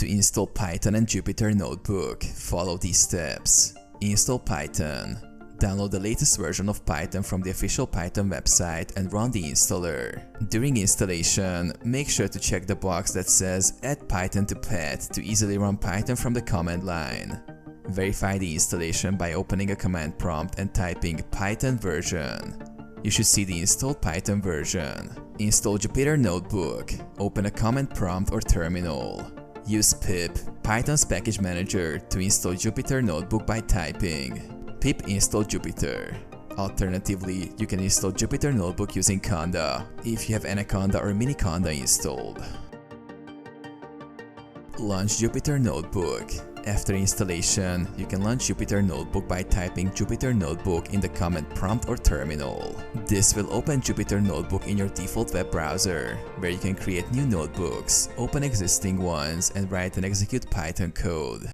To install Python and Jupyter Notebook, follow these steps. Install Python. Download the latest version of Python from the official Python website and run the installer. During installation, make sure to check the box that says Add Python to Path to easily run Python from the command line. Verify the installation by opening a command prompt and typing Python version. You should see the installed Python version. Install Jupyter Notebook. Open a command prompt or terminal. Use pip, Python's package manager, to install Jupyter Notebook by typing pip install Jupyter. Alternatively, you can install Jupyter Notebook using Conda if you have Anaconda or Miniconda installed. Launch Jupyter Notebook. After installation, you can launch Jupyter Notebook by typing Jupyter Notebook in the command prompt or terminal. This will open Jupyter Notebook in your default web browser, where you can create new notebooks, open existing ones, and write and execute Python code.